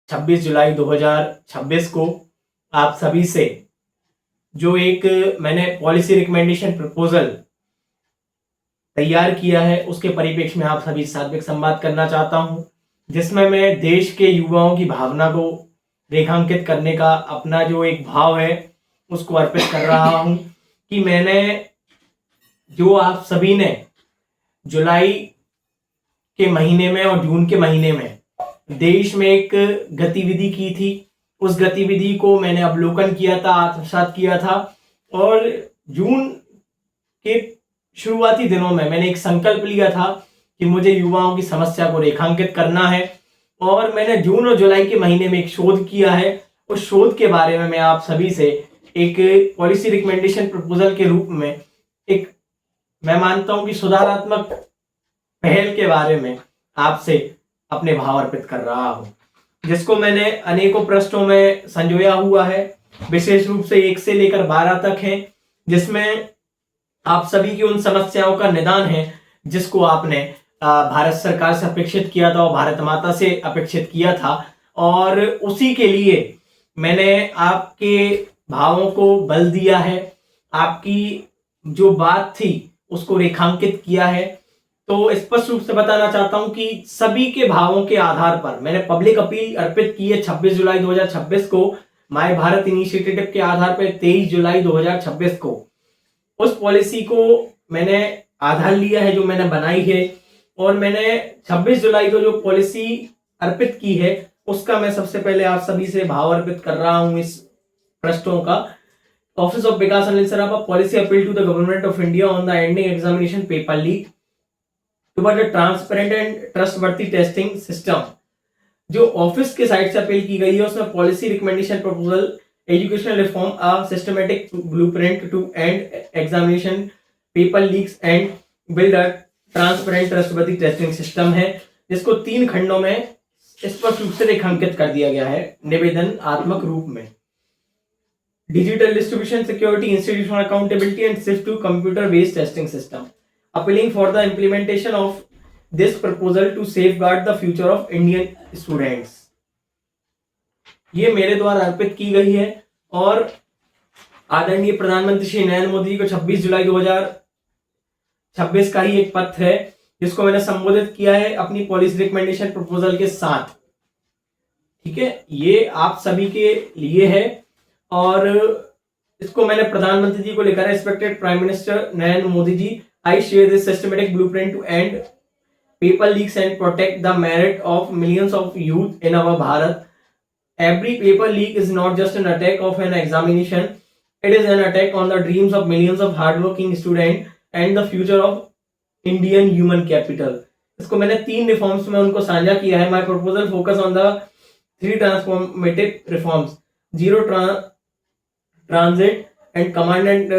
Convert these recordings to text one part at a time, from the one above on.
26 जुलाई 2026 को आप सभी से जो एक मैंने पॉलिसी रिकमेंडेशन प्रपोजल तैयार किया है उसके परिप्रेक्ष्य में आप सभी सात्विक संवाद करना चाहता हूं, जिसमें मैं देश के युवाओं की भावना को रेखांकित करने का अपना जो एक भाव है उसको अर्पित कर रहा हूं कि मैंने जो आप सभी ने जुलाई के महीने में और जून के महीने में देश में एक गतिविधि की थी, उस गतिविधि को मैंने अवलोकन किया था, आत्मसात किया था और जून के शुरुआती दिनों में मैंने एक संकल्प लिया था कि मुझे युवाओं की समस्या को रेखांकित करना है और मैंने जून और जुलाई के महीने में एक शोध किया है। उस शोध के बारे में मैं आप सभी से एक पॉलिसी रिकमेंडेशन प्रपोजल के रूप में एक मैं मानता हूं कि सुधारात्मक पहल के बारे में आपसे अपने भाव अर्पित कर रहा हूं, जिसको मैंने अनेकों पृष्ठों में संजोया हुआ है, विशेष रूप से 1 से लेकर 12 तक है, जिसमें आप सभी की उन समस्याओं का निदान है जिसको आपने भारत सरकार से अपेक्षित किया था और भारत माता से अपेक्षित किया था। और उसी के लिए मैंने आपके भावों को बल दिया है, आपकी जो बात थी उसको रेखांकित किया है। तो स्पष्ट रूप से बताना चाहता हूं कि सभी के भावों के आधार पर मैंने पब्लिक अपील अर्पित की है 26 जुलाई 2026 को, माय भारत इनिशिएटिव के आधार पर 23 जुलाई 2026 को। उस पॉलिसी को मैंने आधार लिया है जो मैंने बनाई है और मैंने 26 जुलाई को जो पॉलिसी अर्पित की है उसका मैं सबसे पहले आप सभी से भाव अर्पित कर रहा हूं इस पृष्ठों का। Office of Vikas Anil Sarafa policy appeal to the government of India on the ending examination paper leak toward a transparent and trustworthy testing system. जो ऑफिस के साइड से अपील की गई है उसमें policy recommendation proposal educational reform a systematic blueprint to end examination paper leaks and build a transparent trustworthy testing system है, जिसको 3 खंडों में स्पष्ट रूप से रेखांकित कर दिया गया है निवेदनात्मक रूप में। Digital distribution security institutional accountability and shift to computer based testing system appealing for the implementation of this proposal to safeguard the future of Indian students। ये मेरे द्वारा अर्पित की गई है और आदरणीय प्रधानमंत्री श्री नरेंद्र मोदी जी को 26 जुलाई 2026 का ही एक पत्र है जिसको मैंने संबोधित किया है अपनी पॉलिसी रिकमेंडेशन प्रपोजल के साथ। ठीक है, ये आप सभी के लिए है और इसको मैंने प्रधानमंत्री जी को लिखा है। Respected prime minister Narendra Modi ji, I share this systematic blueprint to end paper leaks and protect the merit of millions of youth in our Bharat. Every paper leak is not just an attack of an examination, it is an attack on the dreams of millions of hardworking students and the future of Indian human capital। इसको मैंने 3 reforms में उनको साझा किया है। My proposal focus on the 3 transformative reforms: zero transit and command and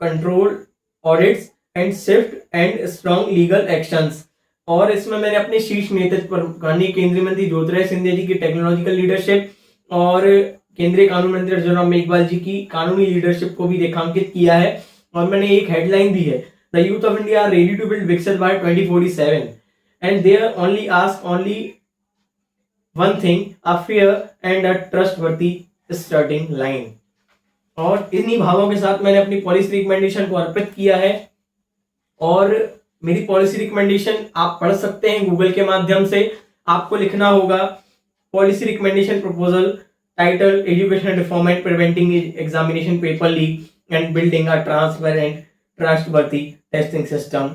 control audits and shift and strong legal actions. और इसमें मैंने अपने शीर्ष नेतृत्व पर माननीय केंद्रीय मंत्री ज्योतिरादित्य सिंधिया जी की टेक्नोलॉजिकल लीडरशिप और केंद्रीय कानून मंत्री अर्जुन राम मेघवाल जी की कानूनी लीडरशिप को भी रेखांकित किया है। और मैंने एक हेडलाइन दी है, the youth of India are ready to build Viksit Bharat 2047 and they only ask only one thing, a fair and a trustworthy starting line. और इन्हीं भावों के साथ मैंने अपनी पॉलिसी रिकमेंडेशन को अर्पित किया है और मेरी पॉलिसी रिकमेंडेशन आप पढ़ सकते हैं गूगल के माध्यम से। आपको लिखना होगा policy recommendation proposal title educational reform and preventing examination paper leak and building a transparent trustworthy testing system,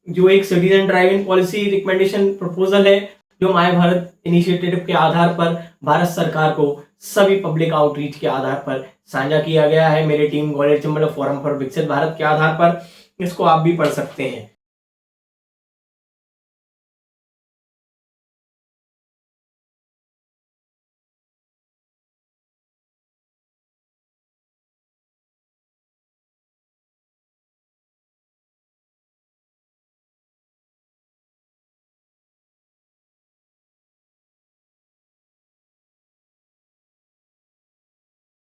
जो एक citizen driven policy recommendation proposal है जो माय भारत इनिशिएटिव के आधार पर भारत सरकार को सभी पब्लिक आउटरीच के आधार पर साझा किया गया है मेरे team Gwalior Chambal forum for विकसित भारत के आधार पर। इसको आप भी पढ़ सकते हैं।